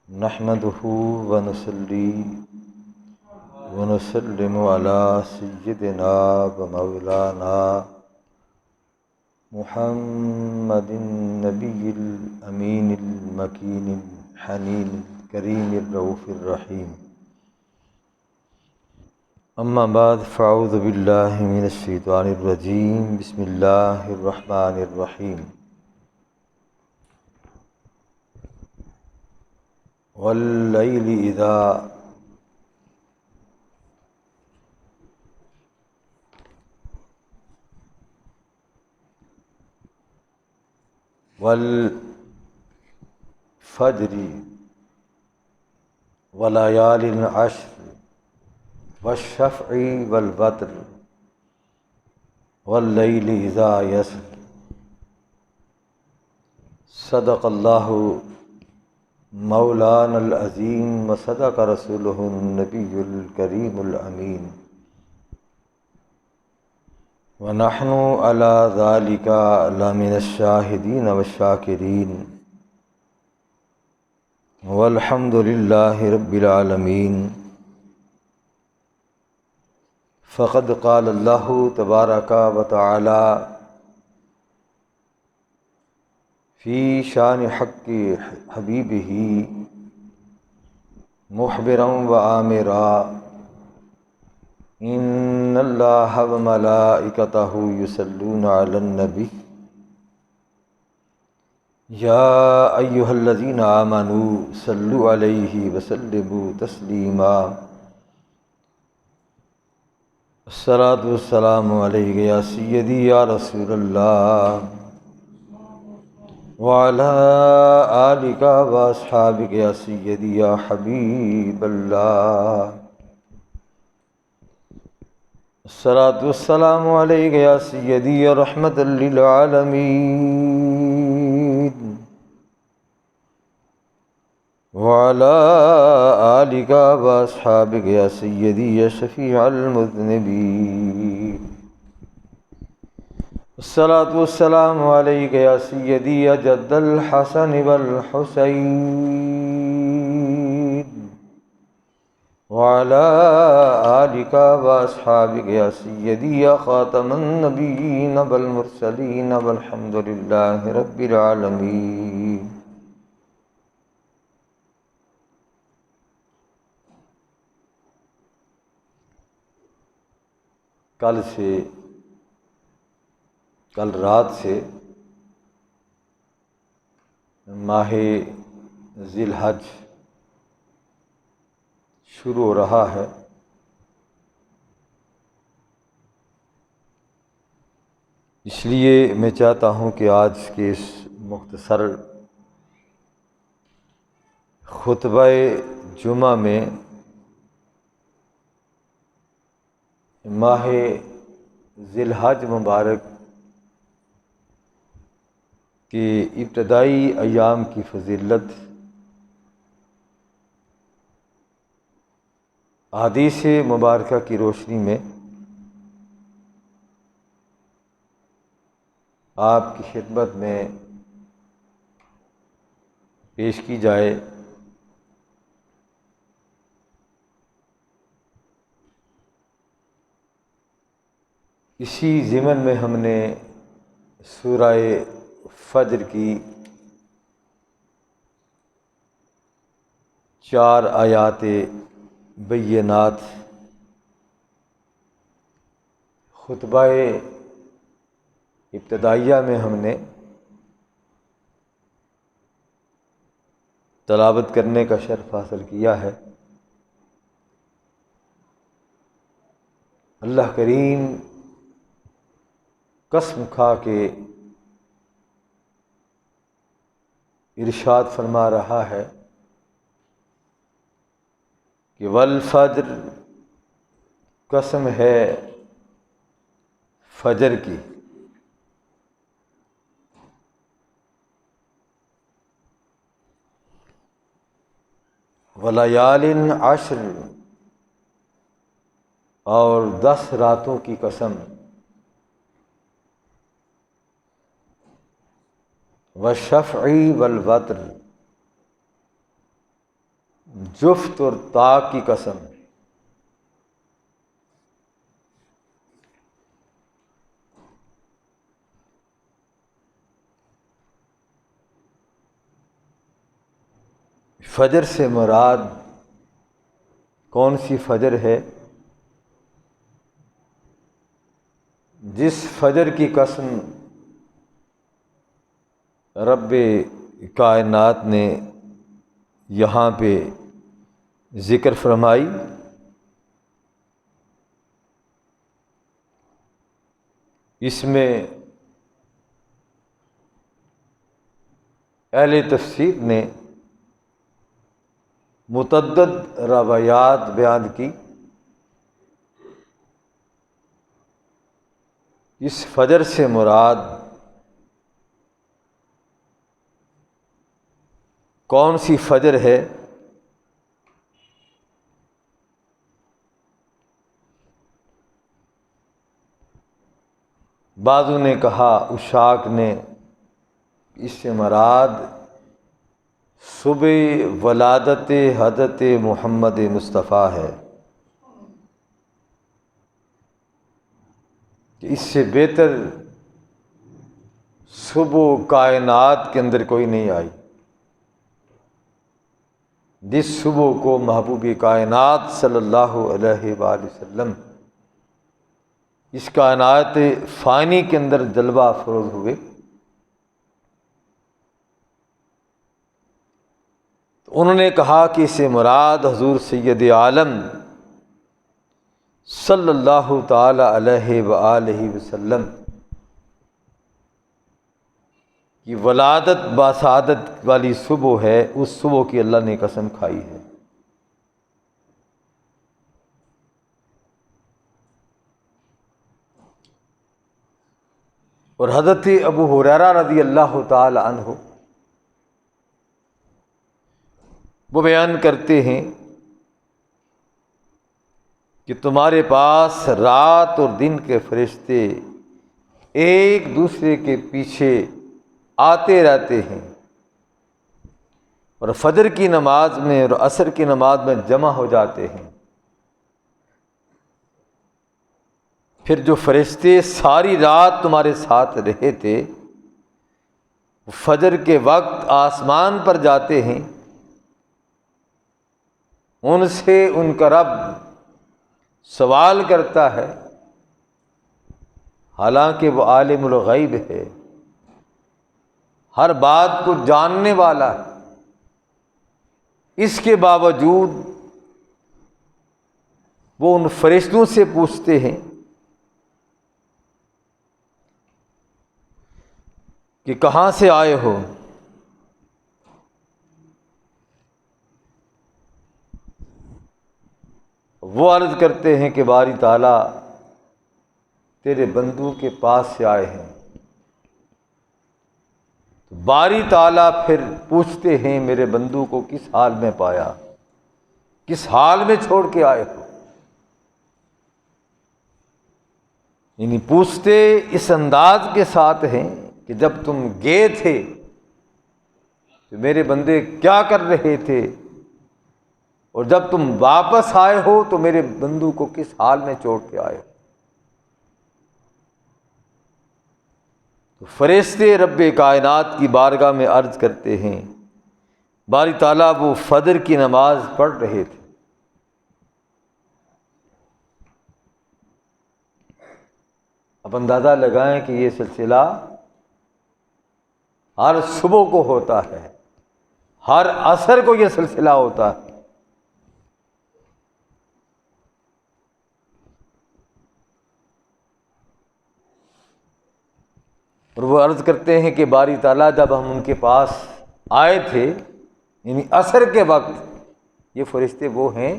نحمده ونصلي ونسلم على سيدنا ومولانا محمد النبي الأمين المكين الحنين الكريم الرؤوف الرحيم. أما بعد فأعوذ بالله من الشيطان الرجيم. بسم الله الرحمن الرحيم. والليل إذا والفجر وليال عشر والشفع والوتر والليل إذا يسر. صدق الله مولانا العظیم وصدق رسولہ النبی الکریم الامین ونحن على ذلك لمن الشاہدین والشاکرین والحمد للہ رب العالمین. فقد قال اللہ تبارک وتعالی فی شان حق حبیبہ مخبرا وآمرا ان اللہ وملائکتہ یصلون علی النبی یا ایہا الذین آمنوا صلوا علیہ وسلموا تسلیما. الصلاۃ والسلام علیک یا سیدی یا رسول اللہ وعلى آلك وأصحابك يا سيدي يا حبيب الله. الصلاة والسلام عليك يا سيدي يا رحمة للعالمين وعلى آلك وأصحابك يا سيدي يا شفيع المذنبين. الصلاة والسلام عليك يا سيدي يا جد الحسن والحسين وعلى آلك وأصحابك يا سيدي يا خاتم النبيين والمرسلين والحمد لله رب العالمين. کل رات سے ماہ ذی الحج شروع ہو رہا ہے. اس لیے میں چاہتا ہوں کہ آج کے اس مختصر خطبہ جمعہ میں ماہ ذی الحج مبارک کہ ابتدائی ایام کی فضیلت احادیث مبارکہ کی روشنی میں آپ کی خدمت میں پیش کی جائے. اسی ضمن میں ہم نے سورہ فجر کی 4 آیات بینات خطبہ ابتدائیہ میں ہم نے تلاوت کرنے کا شرف حاصل کیا ہے. اللہ کریم قسم کھا کے ارشاد فرما رہا ہے کہ والفجر، قسم ہے فجر کی، ولیال عشر، اور 10 راتوں کی قسم، والشفع والوتر، جفت اور تا کی قسم، فجر سے مراد کون سی فجر ہے؟ جس فجر کی قسم رب کائنات نے یہاں پہ ذکر فرمائی، اس میں اہل تفسیر نے متعدد روایات بیان کی۔ اس فجر سے مراد کون سی فجر ہے؟ بعضوں نے کہا، اشاق نے، اس سے مراد صبح ولادت حضرت محمد مصطفیٰ ہے، کہ اس سے بہتر صبح کائنات کے اندر کوئی نہیں آئی، جس صبح کو محبوب کائنات صلی اللہ علیہ وآلہ وسلم اس کائنات فانی کے اندر جلوہ افروز ہوئے۔ تو انہوں نے کہا کہ اس سے مراد حضور سید عالم صلی اللہ تعالی علیہ وآلہ وسلم کی ولادت باسعادت والی صبح ہے، اس صبح کی اللہ نے قسم کھائی ہے۔ اور حضرت ابو ہریرہ رضی اللہ تعالی عنہ وہ بیان کرتے ہیں کہ تمہارے پاس رات اور دن کے فرشتے ایک دوسرے کے پیچھے آتے رہتے ہیں، اور فجر کی نماز میں اور عصر کی نماز میں جمع ہو جاتے ہیں۔ پھر جو فرشتے ساری رات تمہارے ساتھ رہے تھے، فجر کے وقت آسمان پر جاتے ہیں، ان سے ان کا رب سوال کرتا ہے، حالانکہ وہ عالم الغیب ہے، ہر بات کو جاننے والا ہے، اس کے باوجود وہ ان فرشتوں سے پوچھتے ہیں کہ کہاں سے آئے ہو؟ وہ عرض کرتے ہیں کہ باری تعالیٰ تیرے بندوں کے پاس سے آئے ہیں۔ باری تعالیٰ پھر پوچھتے ہیں، میرے بندوں کو کس حال میں پایا، کس حال میں چھوڑ کے آئے ہو؟ یعنی پوچھتے اس انداز کے ساتھ ہیں کہ جب تم گئے تھے تو میرے بندے کیا کر رہے تھے، اور جب تم واپس آئے ہو تو میرے بندوں کو کس حال میں چھوڑ کے آئے ہو؟ تو فرشتے رب کائنات کی بارگاہ میں عرض کرتے ہیں، باری تعالیٰ وہ فجر کی نماز پڑھ رہے تھے۔ اب اندازہ لگائیں کہ یہ سلسلہ ہر صبح کو ہوتا ہے، ہر عصر کو یہ سلسلہ ہوتا ہے۔ اور وہ عرض کرتے ہیں کہ باری تعالیٰ جب ہم ان کے پاس آئے تھے، یعنی عصر کے وقت، یہ فرشتے وہ ہیں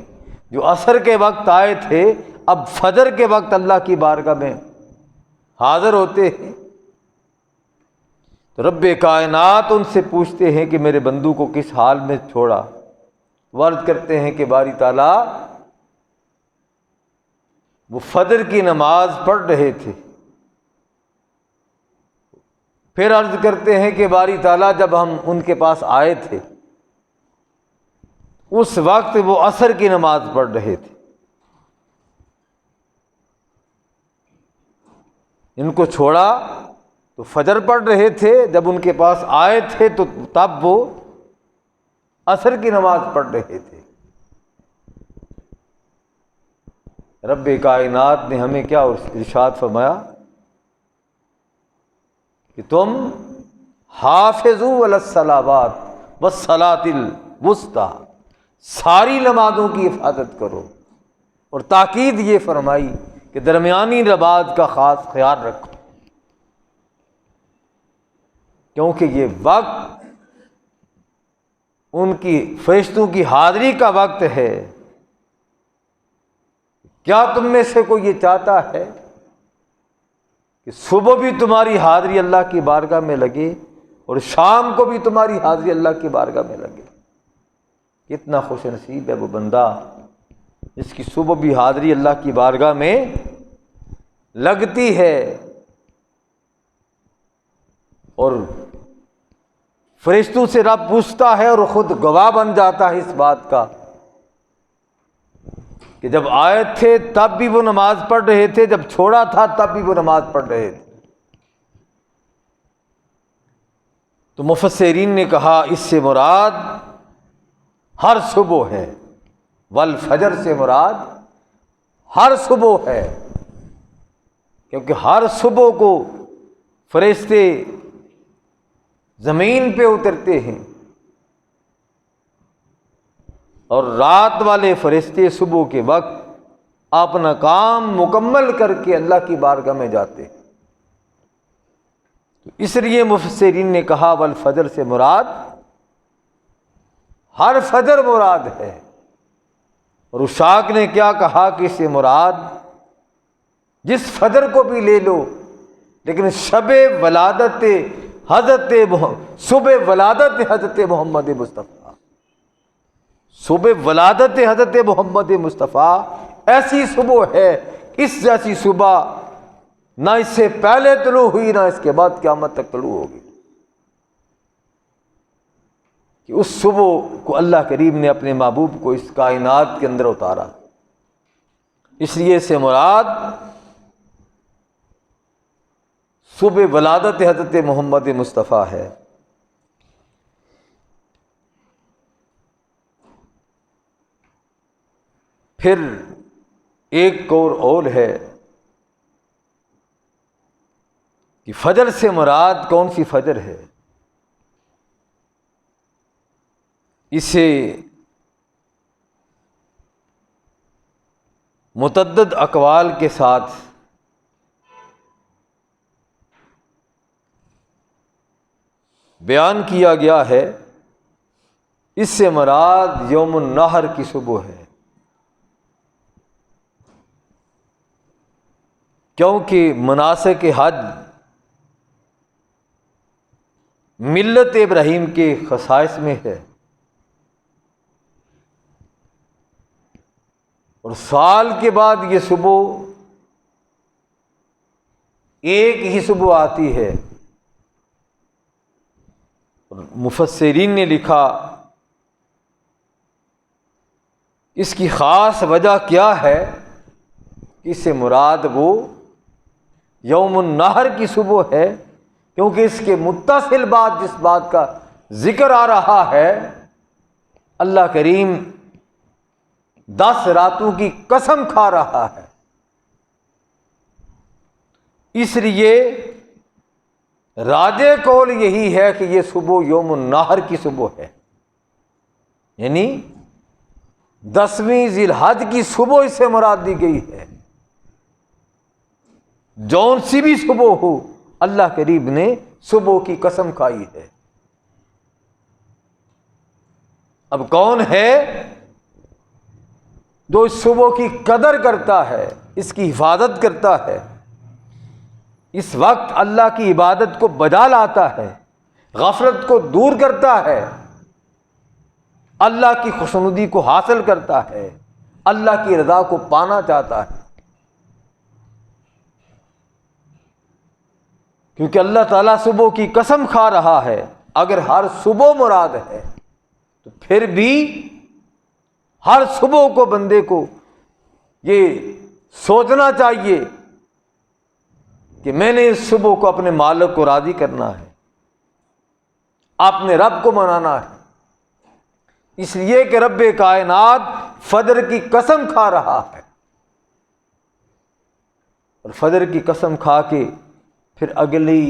جو عصر کے وقت آئے تھے، اب فجر کے وقت اللہ کی بارگاہ میں حاضر ہوتے ہیں، تو رب کائنات ان سے پوچھتے ہیں کہ میرے بندوں کو کس حال میں چھوڑا؟ وہ عرض کرتے ہیں کہ باری تعالیٰ وہ فجر کی نماز پڑھ رہے تھے۔ پھر عرض کرتے ہیں کہ باری تعالیٰ جب ہم ان کے پاس آئے تھے، اس وقت وہ عصر کی نماز پڑھ رہے تھے. ان کو چھوڑا تو فجر پڑھ رہے تھے، جب ان کے پاس آئے تھے تو تب وہ عصر کی نماز پڑھ رہے تھے. رب کائنات نے ہمیں کیا ارشاد فرمایا کہ تم حافظوا علی الصلوات والصلاۃ الوسطی، ساری نمازوں کی حفاظت کرو. اور تاکید یہ فرمائی کہ درمیانی نماز کا خاص خیال رکھو، کیونکہ یہ وقت ان کی فرشتوں کی حاضری کا وقت ہے. کیا تم میں سے کوئی یہ چاہتا ہے کہ صبح بھی تمہاری حاضری اللہ کی بارگاہ میں لگے اور شام کو بھی تمہاری حاضری اللہ کی بارگاہ میں لگے؟ کتنا خوش نصیب ہے وہ بندہ جس کی صبح بھی حاضری اللہ کی بارگاہ میں لگتی ہے اور فرشتوں سے رب پوچھتا ہے اور خود گواہ بن جاتا ہے اس بات کا کہ جب آئے تھے تب بھی وہ نماز پڑھ رہے تھے، جب چھوڑا تھا تب بھی وہ نماز پڑھ رہے تھے. تو مفسرین نے کہا اس سے مراد ہر صبح ہے، والفجر سے مراد ہر صبح ہے، کیونکہ ہر صبح کو فرشتے زمین پہ اترتے ہیں اور رات والے فرشتے صبح کے وقت اپنا کام مکمل کر کے اللہ کی بارگاہ میں جاتے ہیں. تو اس لیے مفسرین نے کہا والفجر سے مراد ہر فجر مراد ہے. اور عشاق نے کیا کہا کہ اس سے مراد جس فجر کو بھی لے لو، لیکن شب ولادت صبح ولادت حضرت محمد مصطفیٰ، صبح ولادت حضرت محمد مصطفیٰ ایسی صبح ہے، اس جیسی صبح نہ اس سے پہلے طلوع ہوئی نہ اس کے بعد قیامت تک طلوع ہوگی. کہ اس صبح کو اللہ کریم نے اپنے محبوب کو اس کائنات کے اندر اتارا. اس لیے سے مراد صبح ولادت حضرت محمد مصطفیٰ ہے. پھر ایک اور ہے کہ فجر سے مراد کون سی فجر ہے. اسے متعدد اقوال کے ساتھ بیان کیا گیا ہے. اس سے مراد یوم النحر کی صبح ہے، کیونکہ مناسک حج ملت ابراہیم کے خصائص میں ہے اور سال کے بعد یہ صبح ایک ہی صبح آتی ہے. مفسرین نے لکھا اس کی خاص وجہ کیا ہے، اس سے مراد وہ یوم النحر کی صبح ہے، کیونکہ اس کے متصل بعد جس بات کا ذکر آ رہا ہے، اللہ کریم 10 راتوں کی قسم کھا رہا ہے. اس لیے راجح قول یہی ہے کہ یہ صبح یوم النحر کی صبح ہے، یعنی 10ویں ذی الحج کی صبح اس سے مراد دی گئی ہے. جون سی بھی صبح ہو، اللہ کریم نے صبح کی قسم کھائی ہے. اب کون ہے جو اس صبح کی قدر کرتا ہے، اس کی حفاظت کرتا ہے، اس وقت اللہ کی عبادت کو بجا لاتا ہے، غفلت کو دور کرتا ہے، اللہ کی خوشنودی کو حاصل کرتا ہے، اللہ کی رضا کو پانا چاہتا ہے. کیونکہ اللہ تعالیٰ صبح کی قسم کھا رہا ہے. اگر ہر صبح مراد ہے تو پھر بھی ہر صبح کو بندے کو یہ سوچنا چاہیے کہ میں نے اس صبح کو اپنے مالک کو راضی کرنا ہے، اپنے رب کو منانا ہے، اس لیے کہ رب کائنات فجر کی قسم کھا رہا ہے، اور فجر کی قسم کھا کے پھر اگلی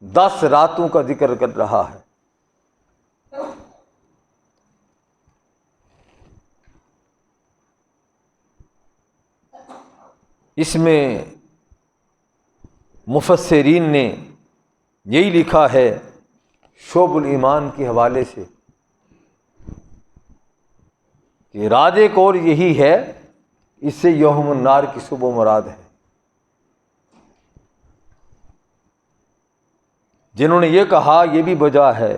10 راتوں کا ذکر کر رہا ہے۔ اس میں مفسرین نے یہی لکھا ہے شعب الایمان کے حوالے سے کہ راج قول یہی ہے، اس سے یوم النار کی صبح مراد ہے۔ جنہوں نے یہ کہا یہ بھی وجہ ہے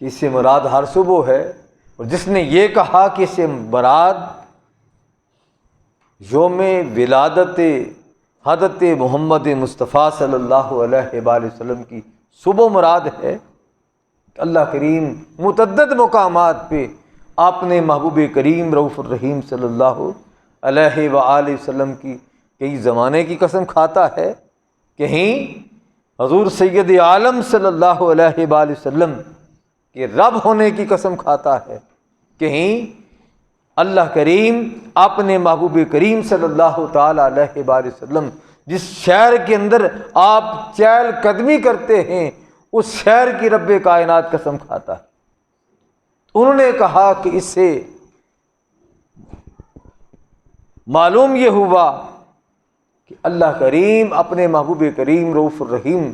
کہ اس سے مراد ہر صبح ہے، اور جس نے یہ کہا کہ اس سے مراد یوم ولادت حضرت محمد مصطفیٰ صلی اللہ علیہ وآلہ وسلم کی صبح مراد ہے، اللہ کریم متعدد مقامات پہ اپنے محبوب کریم رؤوف الرحیم صلی اللہ علیہ وآلہ وسلم کی کئی زمانے کی قسم کھاتا ہے، کہیں حضور سید عالم صلی اللہ علیہ وآلہ وسلم کے رب ہونے کی قسم کھاتا ہے، کہیں اللہ کریم اپنے محبوب کریم صلی اللہ تعالی علیہ وآلہ وسلم جس شہر کے اندر آپ چہل قدمی کرتے ہیں اس شہر کی رب کائنات قسم کھاتا ہے۔ انہوں نے کہا کہ اس سے معلوم یہ ہوا کہ اللہ کریم اپنے محبوب کریم رؤوف الرحیم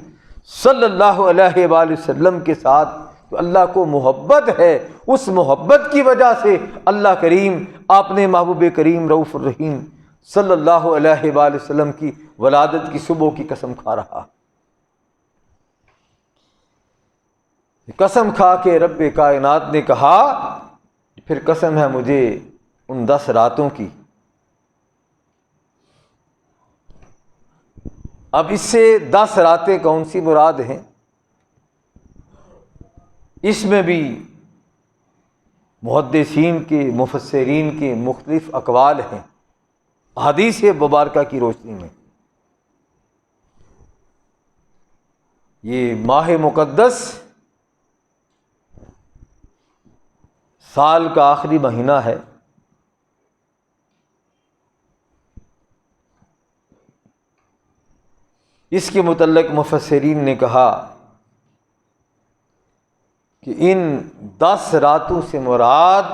صلی اللہ علیہ وآلہ وسلم کے ساتھ تو اللہ کو محبت ہے، اس محبت کی وجہ سے اللہ کریم اپنے محبوب کریم رؤوف الرحیم صلی اللہ علیہ وآلہ وسلم کی ولادت کی صبح کی قسم کھا رہا۔ قسم کھا کے رب کائنات نے کہا پھر قسم ہے مجھے ان 10 راتوں کی۔ اب اس سے 10 راتیں کون سی مراد ہیں؟ اس میں بھی محدثین کے مفسرین کے مختلف اقوال ہیں حدیث مبارکہ کی روشنی میں۔ یہ ماہ مقدس سال کا آخری مہینہ ہے، اس کے متعلق مفسرین نے کہا کہ ان 10 راتوں سے مراد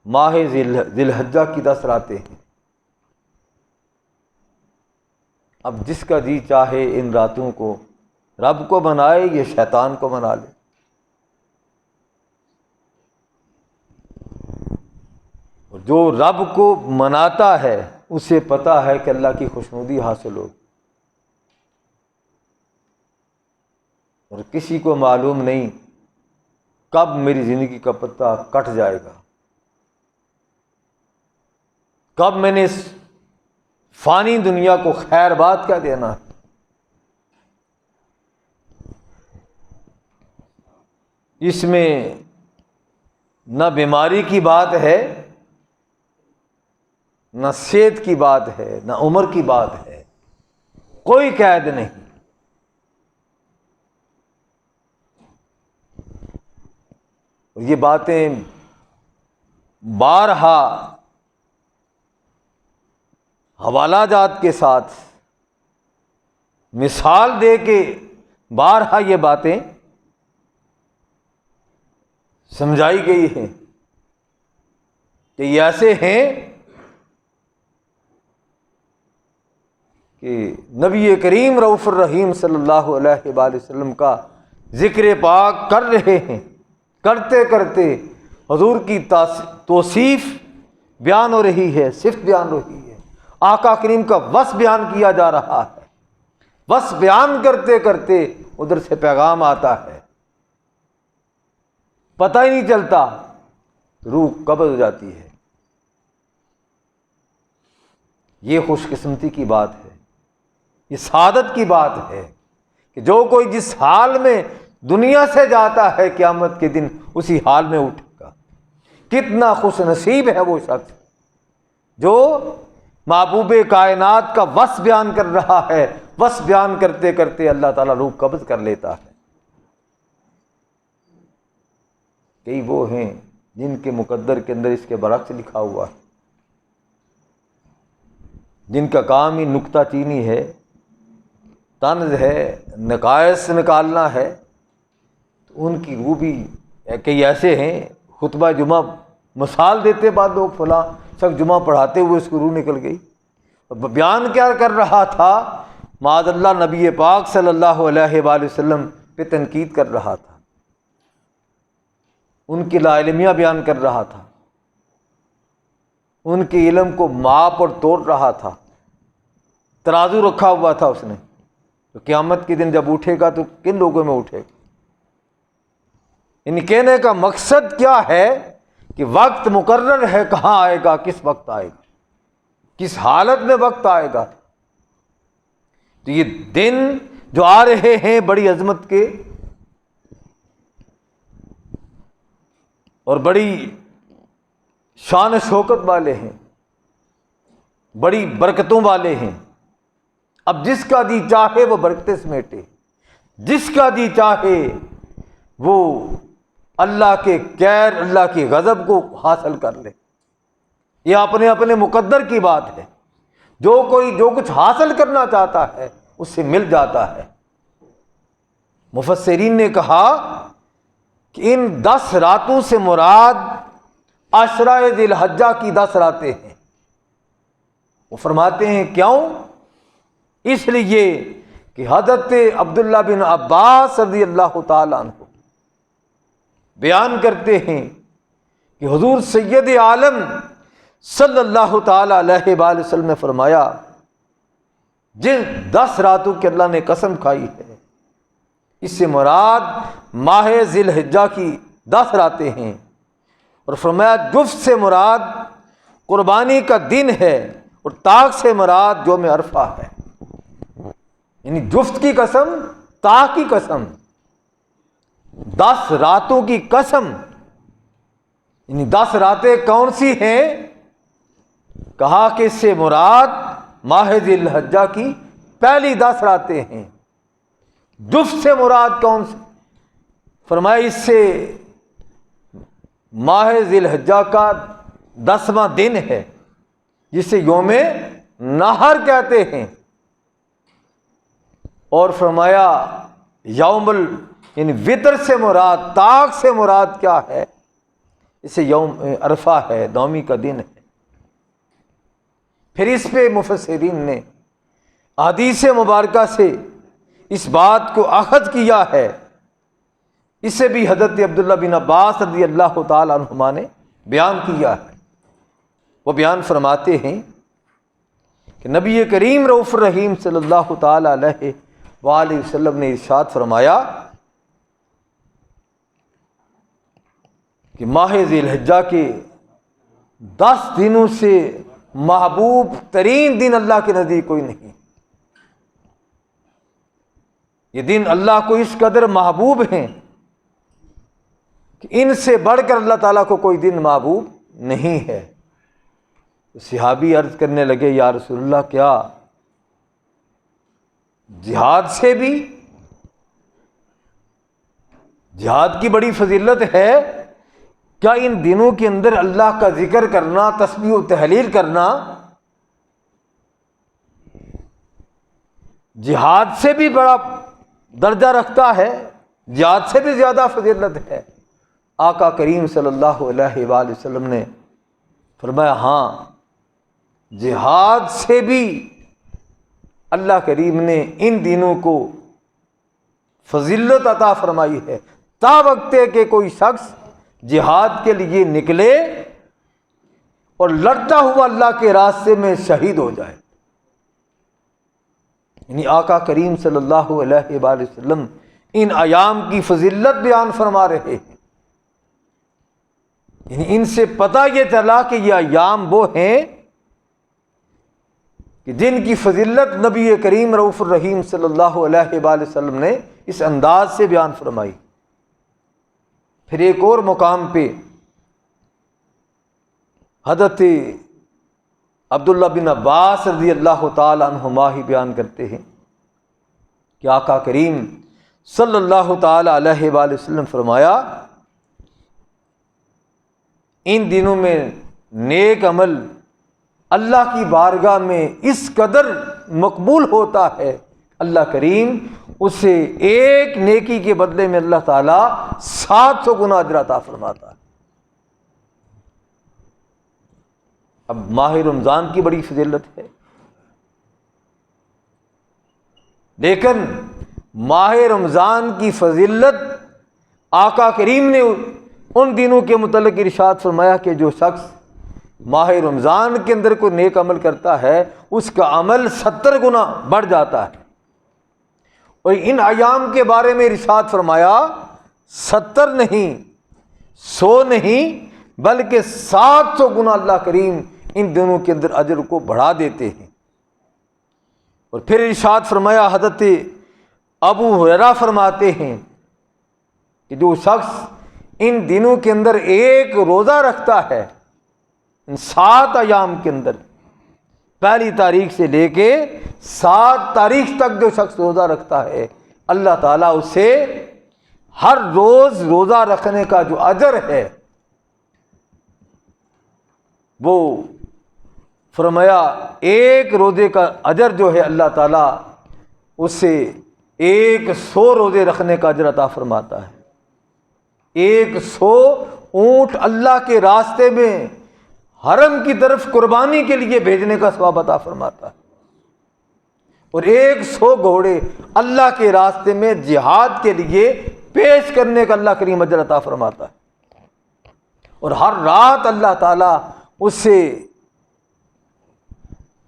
ماہ ذی الحجہ کی 10 راتیں ہیں۔ اب جس کا جی چاہے ان راتوں کو رب کو منائے یا شیطان کو منا لے۔ اور جو رب کو مناتا ہے اسے پتہ ہے کہ اللہ کی خوشنودی حاصل ہو، اور کسی کو معلوم نہیں کب میری زندگی کا پتہ کٹ جائے گا، کب میں نے اس فانی دنیا کو خیر بات کیا دینا ہے۔ اس میں نہ بیماری کی بات ہے، نہ صحت کی بات ہے، نہ عمر کی بات ہے، کوئی قید نہیں۔ اور یہ باتیں بارہا حوالہ جات کے ساتھ مثال دے کے بارہا یہ باتیں سمجھائی گئی ہیں کہ یہ ایسے ہیں کہ نبی کریم رؤوف الرحیم صلی اللہ علیہ وآلہ وسلم کا ذکر پاک کر رہے ہیں، کرتے کرتے حضور کی توصیف بیان ہو رہی ہے، صفت بیان ہو رہی ہے، آقا کریم کا وصف بیان کیا جا رہا ہے، وصف بیان کرتے کرتے ادھر سے پیغام آتا ہے، پتہ ہی نہیں چلتا، روح قبض ہو جاتی ہے۔ یہ خوش قسمتی کی بات ہے، یہ سعادت کی بات ہے کہ جو کوئی جس حال میں دنیا سے جاتا ہے قیامت کے دن اسی حال میں اٹھے گا۔ کتنا خوش نصیب ہے وہ شخص جو محبوب کائنات کا وصف بیان کر رہا ہے، وصف بیان کرتے کرتے اللہ تعالیٰ روح قبض کر لیتا ہے۔ کئی وہ ہیں جن کے مقدر کے اندر اس کے برعکس لکھا ہوا ہے، جن کا کام ہی نکتہ چینی ہے، طنز ہے، نقائص نکالنا ہے، تو ان کی روح بھی کئی ایسے ہیں خطبہ جمعہ مثال دیتے بعد لوگ فلاں شخص جمعہ پڑھاتے ہوئے اس کو روح نکل گئی۔ بیان کیا کر رہا تھا؟ معاذ اللہ نبی پاک صلی اللہ علیہ وآلہ وسلم پہ تنقید کر رہا تھا، ان کی لا علمیہ بیان کر رہا تھا، ان کے علم کو ماپ اور توڑ رہا تھا، ترازو رکھا ہوا تھا اس نے، تو قیامت کے دن جب اٹھے گا تو کن لوگوں میں اٹھے گا؟ ان کہنے کا مقصد کیا ہے کہ وقت مقرر ہے، کہاں آئے گا، کس وقت آئے گا، کس حالت میں وقت آئے گا۔ تو یہ دن جو آ رہے ہیں بڑی عظمت کے اور بڑی شان و شوکت والے ہیں، بڑی برکتوں والے ہیں۔ اب جس کا جی چاہے وہ برکتیں سمیٹے، جس کا جی چاہے وہ اللہ کے کیر، اللہ کی غضب کو حاصل کر لے۔ یہ اپنے اپنے مقدر کی بات ہے، جو کوئی جو کچھ حاصل کرنا چاہتا ہے اس سے مل جاتا ہے۔ مفسرین نے کہا کہ ان 10 راتوں سے مراد عشرہ ذی الحجہ کی 10 راتیں ہیں۔ وہ فرماتے ہیں کیوں؟ اس لیے کہ حضرت عبداللہ بن عباس رضی اللہ تعالیٰ عنہ بیان کرتے ہیں کہ حضور سید عالم صلی اللہ تعالیٰ علیہ وآلہ وسلم نے فرمایا جن 10 راتوں کی اللہ نے قسم کھائی ہے، اس سے مراد ماہ ذی الحجہ کی 10 راتیں ہیں، اور فرمایا جفت سے مراد قربانی کا دن ہے، اور طاق سے مراد یوم عرفہ ہے۔ یعنی جفت کی قسم، طاق کی قسم، 10 راتوں کی قسم۔ یعنی 10 راتیں کون سی ہیں؟ کہا کہ اس سے مراد ماہ ذی الحجہ کی پہلی 10 راتیں ہیں۔ جفت سے مراد کون سی؟ فرمایا اس سے ماہ ذی الحجہ کا 10واں دن ہے، جسے یوم نہر کہتے ہیں، اور فرمایا یوم یعنی وطر سے مراد، طاق سے مراد کیا ہے؟ اسے یوم عرفہ ہے، نومی کا دن ہے۔ پھر اس پہ مفسرین نے احادیث مبارکہ سے اس بات کو اخذ کیا ہے، اسے بھی حضرت عبداللہ بن عباس رضی اللہ تعالیٰ عنہما نے بیان کیا ہے۔ وہ بیان فرماتے ہیں کہ نبی کریم رؤوف الرحیم صلی اللہ تعالیٰ علیہ وآلہ وسلم نے ارشاد فرمایا کہ ماہ ذی الحجہ کے 10 دنوں سے محبوب ترین دن اللہ کے نزدیک کوئی نہیں۔ یہ دن اللہ کو اس قدر محبوب ہیں کہ ان سے بڑھ کر اللہ تعالیٰ کو کوئی دن محبوب نہیں ہے۔ صحابی عرض کرنے لگے یا رسول اللہ کیا جہاد سے بھی؟ جہاد کی بڑی فضیلت ہے، کیا ان دنوں کے اندر اللہ کا ذکر کرنا، تسبیح و تحلیل کرنا جہاد سے بھی بڑا درجہ رکھتا ہے، جہاد سے بھی زیادہ فضیلت ہے؟ آقا کریم صلی اللہ علیہ وآلہ وسلم نے فرمایا ہاں، جہاد سے بھی اللہ کریم نے ان دنوں کو فضیلت عطا فرمائی ہے، تا وقت کہ کوئی شخص جہاد کے لیے نکلے اور لڑتا ہوا اللہ کے راستے میں شہید ہو جائے۔ یعنی آقا کریم صلی اللہ علیہ وآلہ وسلم ان ایام کی فضیلت بیان فرما رہے ہیں۔ یعنی ان سے پتہ یہ چلا کہ یہ ایام وہ ہیں کہ جن کی فضیلت نبی کریم رؤوف الرحیم صلی اللہ علیہ وآلہ وسلم نے اس انداز سے بیان فرمائی۔ پھر ایک اور مقام پہ حضرت عبداللہ بن عباس رضی اللہ تعالی عنہما ہی بیان کرتے ہیں کہ آقا کریم صلی اللہ تعالی علیہ وآلہ وسلم فرمایا، ان دنوں میں نیک عمل اللہ کی بارگاہ میں اس قدر مقبول ہوتا ہے، اللہ کریم اسے ایک نیکی کے بدلے میں اللہ تعالیٰ 700 گنا اجر عطا فرماتا ہے۔ اب ماہ رمضان کی بڑی فضیلت ہے، لیکن ماہ رمضان کی فضیلت آقا کریم نے ان دنوں کے متعلق ارشاد فرمایا کہ جو شخص ماہ رمضان کے اندر کوئی نیک عمل کرتا ہے اس کا عمل 70 گنا بڑھ جاتا ہے، اور ان ایام کے بارے میں ارشاد فرمایا 70 نہیں 100 نہیں بلکہ 700 گنا اللہ کریم ان دنوں کے اندر اجر کو بڑھا دیتے ہیں۔ اور پھر ارشاد فرمایا، حضرت ابو ہریرہ فرماتے ہیں کہ جو شخص ان دنوں کے اندر ایک روزہ رکھتا ہے، ان 7 ایام کے اندر، پہلی تاریخ سے لے کے 7 تاریخ تک جو شخص روزہ رکھتا ہے، اللہ تعالیٰ اسے ہر روز روزہ رکھنے کا جو اجر ہے وہ فرمایا ایک روزے کا اجر جو ہے اللہ تعالیٰ اسے 100 روزے رکھنے کا اجر عطا فرماتا ہے۔ 100 اونٹ اللہ کے راستے میں حرم کی طرف قربانی کے لیے بھیجنے کا ثواب عطا فرماتا ہے، اور 100 گھوڑے اللہ کے راستے میں جہاد کے لیے پیش کرنے کا اللہ کریم اجر عطا فرماتا ہے، اور ہر رات اللہ تعالیٰ اس سے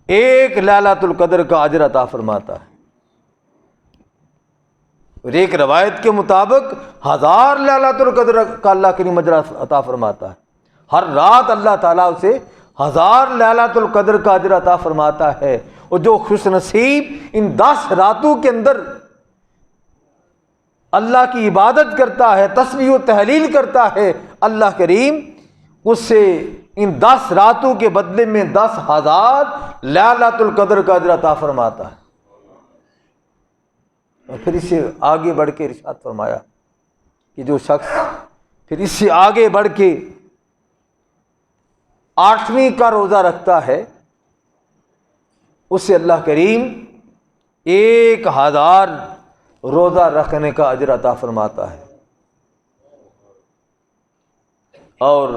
1 لیلۃ القدر کا اجر عطا فرماتا ہے، اور ایک روایت کے مطابق 1000 لیلۃ القدر کا اللہ کریم اجر عطا فرماتا ہے۔ ہر رات اللہ تعالیٰ اسے 1000 لیلۃ القدر کا اجر عطا فرماتا ہے، اور جو خوش نصیب ان 10 راتوں کے اندر اللہ کی عبادت کرتا ہے، تسبیح و تحلیل کرتا ہے، اللہ کریم اس سے ان 10 راتوں کے بدلے میں 10,000 لیلۃ القدر کا اجر عطا فرماتا ہے۔ اور پھر اس سے آگے بڑھ کے ارشاد فرمایا کہ جو شخص پھر اس سے آگے بڑھ کے 8ویں کا روزہ رکھتا ہے، اس سے اللہ کریم 1000 روزہ رکھنے کا اجر عطا فرماتا ہے، اور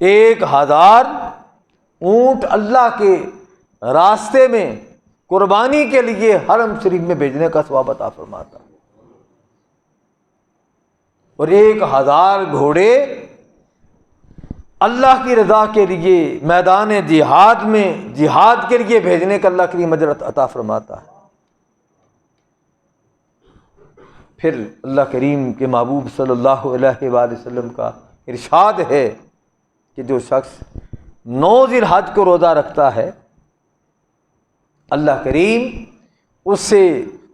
1000 اونٹ اللہ کے راستے میں قربانی کے لیے حرم شریف میں بھیجنے کا ثواب عطا فرماتا ہے، اور 1000 گھوڑے اللہ کی رضا کے لیے میدان جہاد میں جہاد کے لیے بھیجنے کا اللہ کریم اجر عطا فرماتا ہے۔ پھر اللہ کریم کے محبوب صلی اللہ علیہ وآلہ وسلم کا ارشاد ہے کہ جو شخص 9 ذی الحج کو روزہ رکھتا ہے، اللہ کریم اس سے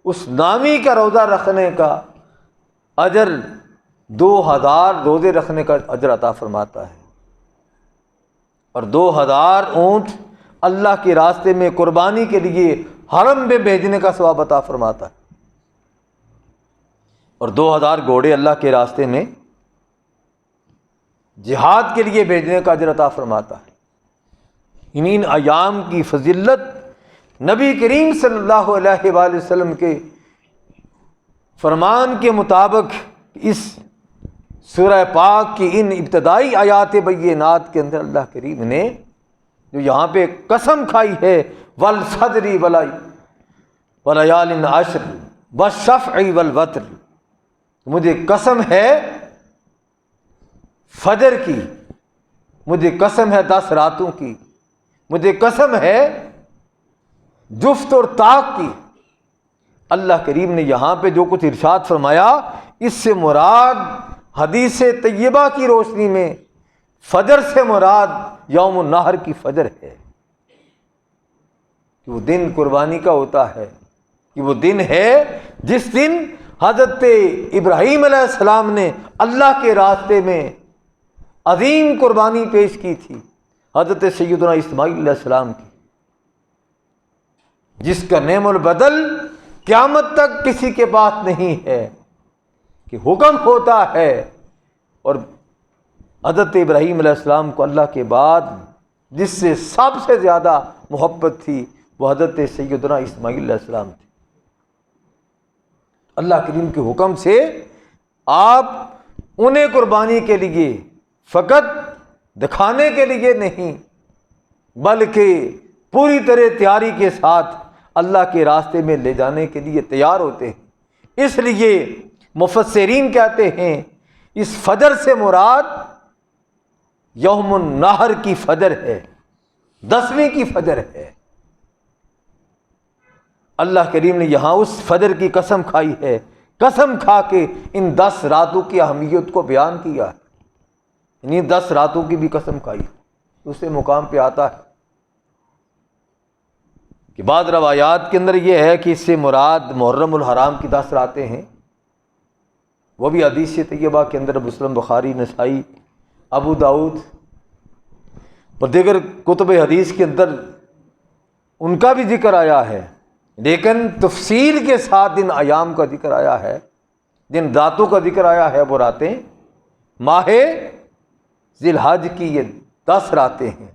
اس نامی کا روزہ رکھنے کا اجر 2000 روزے رکھنے کا اجر عطا فرماتا ہے، اور 2000 اونٹ اللہ کے راستے میں قربانی کے لیے حرم میں بھیجنے کا ثواب عطا فرماتا ہے، اور 2000 گھوڑے اللہ کے راستے میں جہاد کے لیے بھیجنے کا اجر عطا فرماتا ہے۔ ان ایام کی فضیلت نبی کریم صلی اللہ علیہ وآلہ وسلم کے فرمان کے مطابق اس سورہ پاک کی ان ابتدائی آیات بینات کے اندر اللہ کریم نے جو یہاں پہ قسم کھائی ہے، والفجر ولیال عشر والشفع والوتر، مجھے قسم ہے فجر کی، مجھے قسم ہے 10 راتوں کی، مجھے قسم ہے جفت اور طاق کی۔ اللہ کریم نے یہاں پہ جو کچھ ارشاد فرمایا، اس سے مراد حدیث طیبہ کی روشنی میں فجر سے مراد یوم النحر کی فجر ہے، کہ وہ دن قربانی کا ہوتا ہے، کہ وہ دن ہے جس دن حضرت ابراہیم علیہ السلام نے اللہ کے راستے میں عظیم قربانی پیش کی تھی، حضرت سیدنا اسماعیل علیہ السلام کی، جس کا نعم البدل قیامت تک کسی کے پاس نہیں ہے، کہ حکم ہوتا ہے، اور حضرت ابراہیم علیہ السلام کو اللہ کے بعد جس سے سب سے زیادہ محبت تھی وہ حضرت سیدنا اسماعیل علیہ السلام تھے۔ اللہ کریم کے حکم سے آپ انہیں قربانی کے لیے فقط دکھانے کے لیے نہیں بلکہ پوری طرح تیاری کے ساتھ اللہ کے راستے میں لے جانے کے لیے تیار ہوتے ہیں۔ اس لیے مفسرین کہتے ہیں اس فجر سے مراد یوم النحر کی فجر ہے، 10ویں کی فجر ہے۔ اللہ کریم نے یہاں اس فجر کی قسم کھائی ہے، قسم کھا کے ان 10 راتوں کی اہمیت کو بیان کیا ہے، یعنی 10 راتوں کی بھی قسم کھائی۔ دوسرے مقام پہ آتا ہے کہ بعض روایات کے اندر یہ ہے کہ اس سے مراد محرم الحرام کی 10 راتیں ہیں، وہ بھی حدیث طیبہ کے اندر مسلم، بخاری، نسائی، ابو داؤد اور دیگر کتب حدیث کے اندر ان کا بھی ذکر آیا ہے، لیکن تفصیل کے ساتھ جن ایام کا ذکر آیا ہے، جن راتوں کا ذکر آیا ہے، وہ راتیں ماہ ذی الحج کی یہ 10 راتیں ہیں۔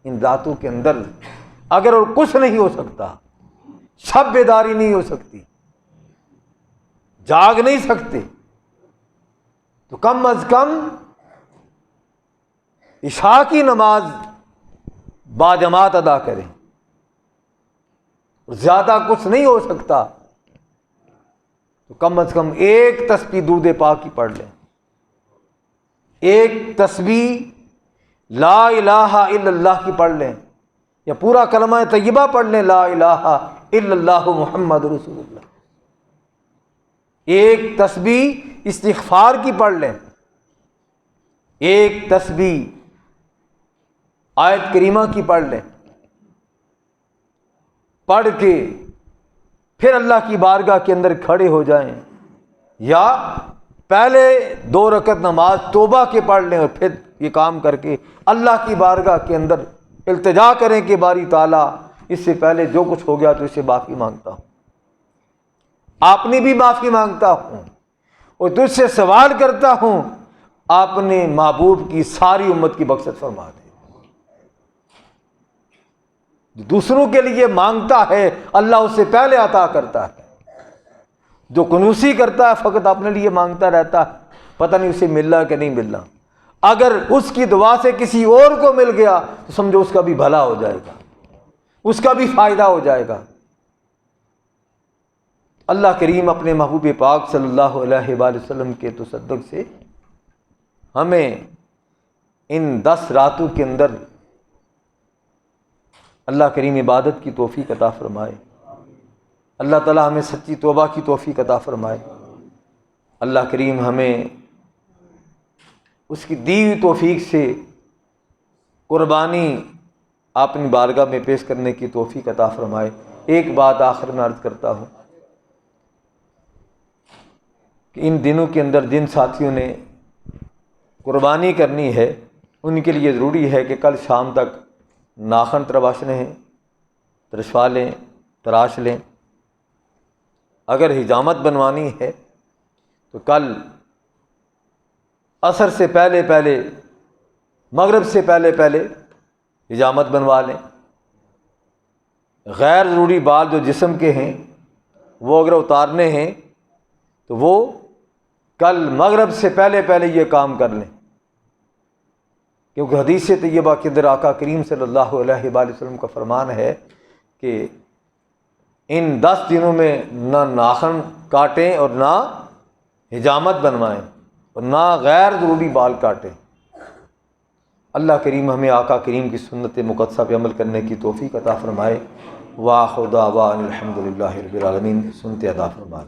ان راتوں کے اندر اگر اور کچھ نہیں ہو سکتا، شب بیداری نہیں ہو سکتی، جاگ نہیں سکتے، تو کم از کم عشاء کی نماز باجماعت ادا کریں، اور زیادہ کچھ نہیں ہو سکتا تو کم از کم ایک تسبیح درود پاک کی پڑھ لیں، ایک تسبیح لا الہ الا اللہ کی پڑھ لیں، یا پورا کلمہ طیبہ پڑھ لیں، لا الہ الا اللہ محمد رسول اللہ، ایک تسبیح استغفار کی پڑھ لیں، ایک تسبیح آیت کریمہ کی پڑھ لیں، پڑھ کے پھر اللہ کی بارگاہ کے اندر کھڑے ہو جائیں، یا پہلے 2 رکعت نماز توبہ کے پڑھ لیں، اور پھر یہ کام کر کے اللہ کی بارگاہ کے اندر التجا کریں کہ باری تعالیٰ اس سے پہلے جو کچھ ہو گیا تو اس سے معافی مانگتا ہوں، اپنی بھی معافی مانگتا ہوں، اور تجھ سے سوال کرتا ہوں اپنے محبوب کی ساری امت کی بخشت فرما دے۔ دوسروں کے لیے مانگتا ہے اللہ اس سے پہلے عطا کرتا ہے، جو کنوسی کرتا ہے فقط اپنے لیے مانگتا رہتا ہے، پتہ نہیں اسے مل رہا کہ نہیں مل رہا، اگر اس کی دعا سے کسی اور کو مل گیا تو سمجھو اس کا بھی بھلا ہو جائے گا، اس کا بھی فائدہ ہو جائے گا۔ اللہ کریم اپنے محبوب پاک صلی اللہ علیہ وآلہ وسلم کے تصدق سے ہمیں ان 10 راتوں کے اندر اللہ کریم عبادت کی توفیق عطا فرمائے، اللہ تعالی ہمیں سچی توبہ کی توفیق عطا فرمائے، اللہ کریم ہمیں اس کی دی ہوئی توفیق سے قربانی اپنی بارگاہ میں پیش کرنے کی توفیق عطا فرمائے۔ ایک بات آخر میں عرض کرتا ہوں کہ ان دنوں کے اندر جن ساتھیوں نے قربانی کرنی ہے ان کے لیے ضروری ہے کہ کل شام تک ناخن تراشنے ہیں، ترشوا لیں، تراش لیں۔ اگر حجامت بنوانی ہے تو کل عصر سے پہلے مغرب سے پہلے حجامت بنوا لیں۔ غیر ضروری بال جو جسم کے ہیں وہ اگر اتارنے ہیں تو وہ کل مغرب سے پہلے یہ کام کر لیں، کیونکہ حدیث طیبہ کے اندر آقا کریم صلی اللہ علیہ وآلہ وسلم کا فرمان ہے کہ ان 10 دنوں میں نہ ناخن کاٹیں اور نہ حجامت بنوائیں اور نہ غیر ضروری بال کاٹیں۔ اللہ کریم ہمیں آقا کریم کی سنت مقدسہ پہ عمل کرنے کی توفیق عطا فرمائے۔ وآخر دعوانا الحمد للہ رب العالمین۔ سنتے ادا فرمائے۔